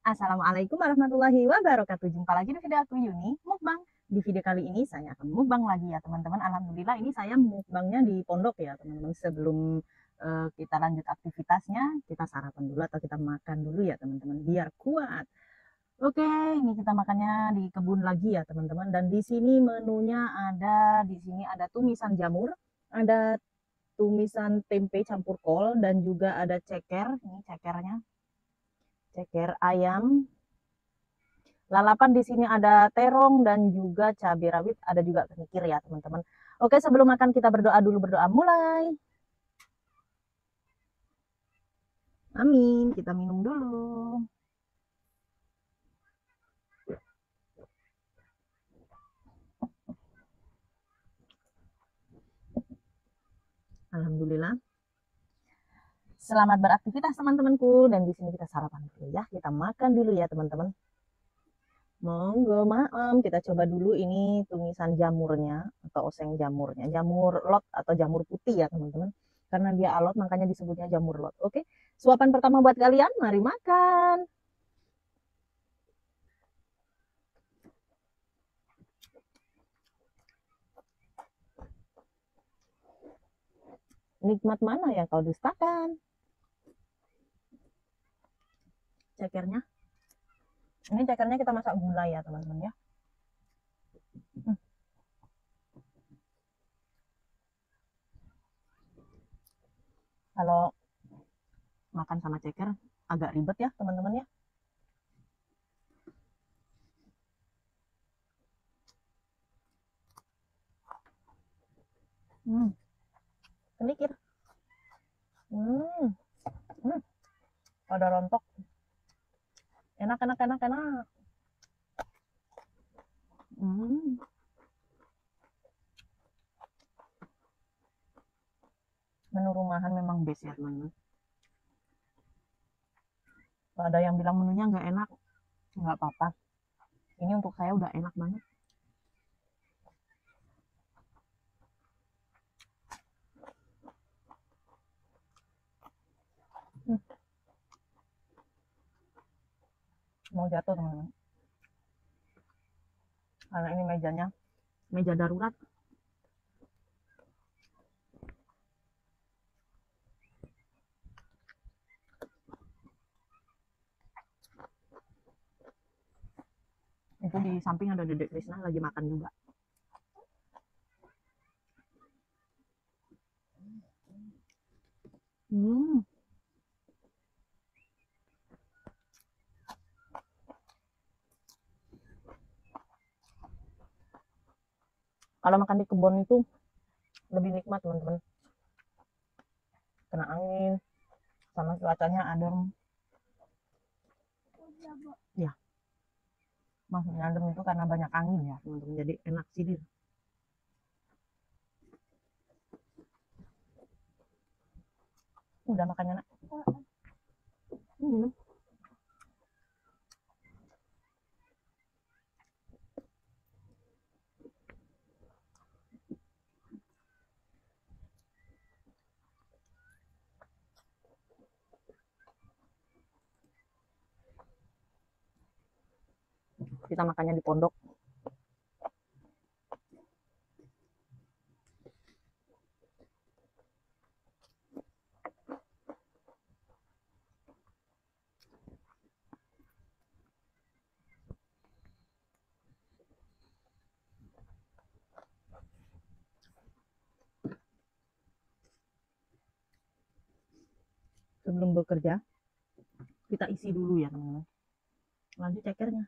Assalamualaikum warahmatullahi wabarakatuh. Jumpa lagi di video aku Yuni Mukbang. Di video kali ini saya akan mukbang lagi ya teman-teman. Alhamdulillah ini saya mukbangnya di pondok ya teman-teman. Sebelum kita lanjut aktivitasnya, kita sarapan dulu atau kita makan dulu ya teman-teman biar kuat. Oke, ini kita makannya di kebun lagi ya teman-teman. Dan di sini menunya ada tumisan jamur, ada tumisan tempe campur kol dan juga ada ceker. Ini cekernya, ceker ayam. Lalapan di sini ada terong dan juga cabai rawit, ada juga kenikir ya teman-teman. Oke, sebelum makan kita berdoa dulu, berdoa mulai. Amin, kita minum dulu. Alhamdulillah. Selamat beraktivitas teman-temanku, dan di sini kita sarapan dulu ya. Kita makan dulu ya teman-teman. Monggo, maaf, kita coba dulu ini tumisan jamurnya atau oseng jamurnya, jamur lot atau jamur putih ya teman-teman. Karena dia alot makanya disebutnya jamur lot. Oke, suapan pertama buat kalian, mari makan. Nikmat mana yang kau dustakan? Cekernya, ini cekernya kita masak gula ya teman-teman ya. Kalau makan sama ceker agak ribet ya teman-teman ya. Kenikir. Ada rontok. Enak, enak, enak, enak. Menu rumahan memang best ya teman-teman. Kalau ada yang bilang menunya nggak enak, nggak apa-apa. Ini untuk saya udah enak banget. Mau jatuh teman-teman. Karena ini mejanya meja darurat. Itu di samping ada Dedek Krisna lagi makan juga. Kalau makan di kebun itu lebih nikmat teman-teman. Kena angin, sama cuacanya adem. Ya, maksudnya adem itu karena banyak angin ya teman-teman, jadi enak sih. Udah makannya nak. Kita makannya di pondok. Sebelum bekerja, kita isi dulu ya teman-teman. Lanjut cekernya.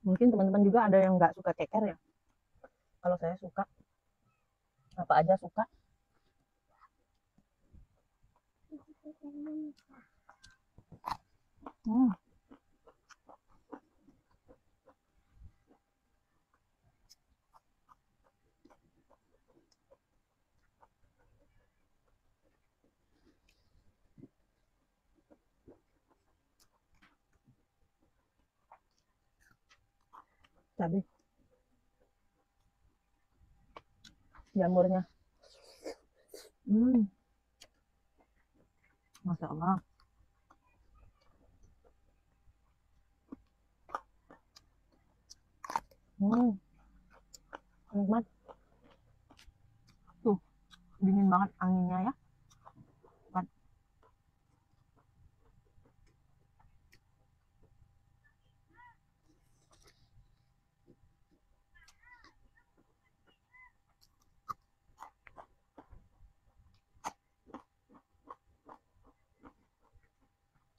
Mungkin teman-teman juga ada yang nggak suka ceker ya. Kalau saya suka, apa aja suka. cabai, jamurnya. Hmm, Masya Allah. Hmm, Nikmat. Tuh, dingin banget anginnya ya. Kan.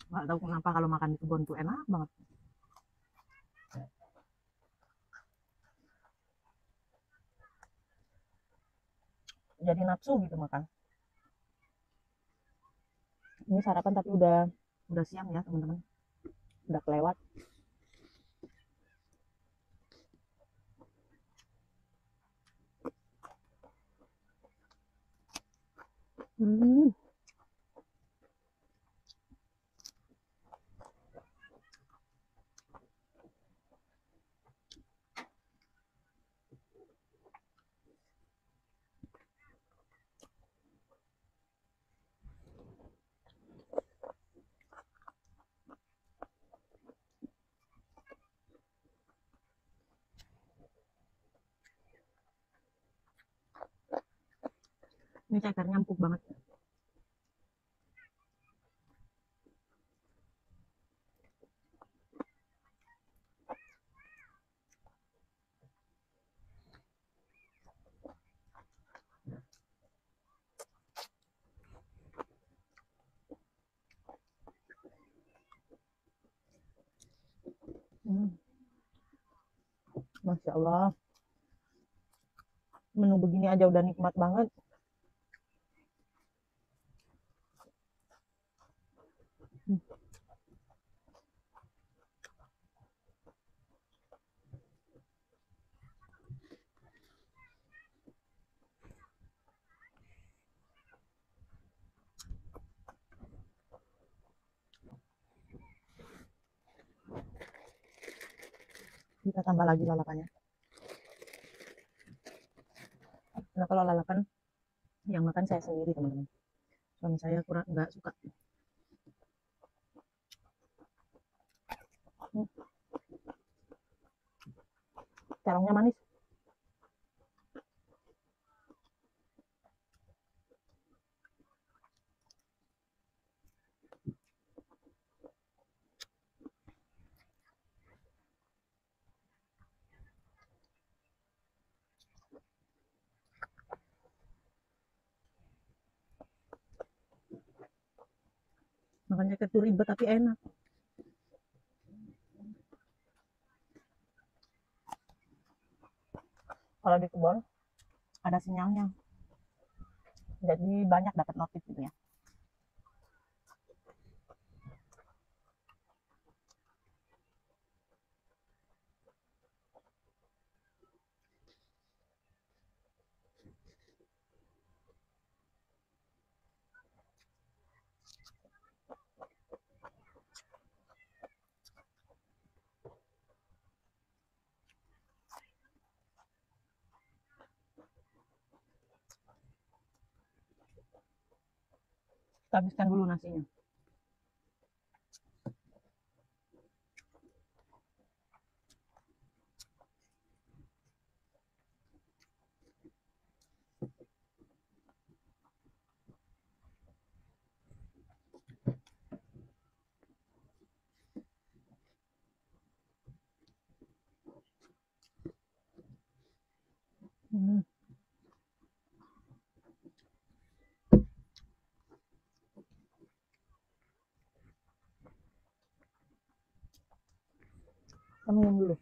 Nggak tahu kenapa kalau makan di kebun tuh enak banget. Jadi nafsu gitu makan. Ini sarapan tapi udah siang ya teman-teman. Udah kelewat. Hmm, ini cekernya empuk banget. Hmm, Masya Allah. Menu begini aja udah nikmat banget. Hmm, Kita tambah lagi lalapannya. Nah kalau lalapan yang makan saya sendiri teman-teman. Suami saya kurang nggak suka. Hmm, Terongnya manis. Makanya itu ribet tapi enak. Kalau di kebun ada sinyalnya. Jadi banyak dapat notif gitu ya. Kita habiskan dulu nasinya. Hmm, Kita minum dulu.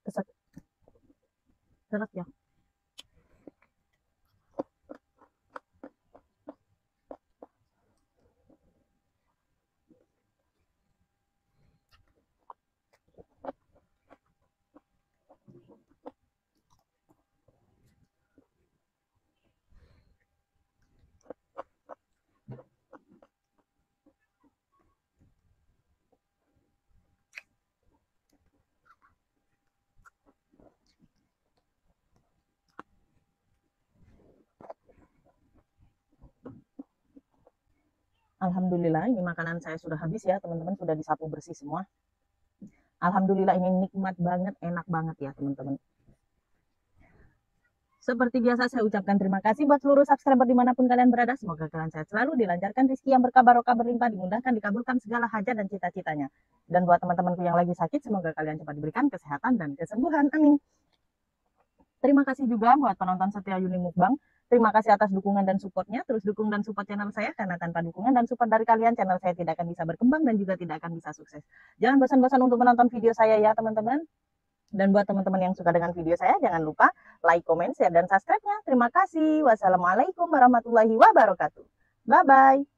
Keset, seret ya. Alhamdulillah ini makanan saya sudah habis ya teman-teman, sudah disapu bersih semua. Alhamdulillah ini nikmat banget, enak banget ya teman-teman. Seperti biasa saya ucapkan terima kasih buat seluruh subscriber dimanapun kalian berada. Semoga kalian sehat selalu, dilancarkan rezeki yang berkah barokah berlimpah, dimudahkan, dikabulkan segala hajat dan cita-citanya. Dan buat teman-temanku yang lagi sakit, semoga kalian cepat diberikan kesehatan dan kesembuhan. Amin. Terima kasih juga buat penonton setia Yuni Mukbang. Terima kasih atas dukungan dan supportnya. Terus dukung dan support channel saya, karena tanpa dukungan dan support dari kalian, channel saya tidak akan bisa berkembang dan juga tidak akan bisa sukses. Jangan bosan-bosan untuk menonton video saya ya teman-teman. Dan buat teman-teman yang suka dengan video saya, jangan lupa like, comment, share, dan subscribe-nya. Terima kasih. Wassalamualaikum warahmatullahi wabarakatuh. Bye-bye.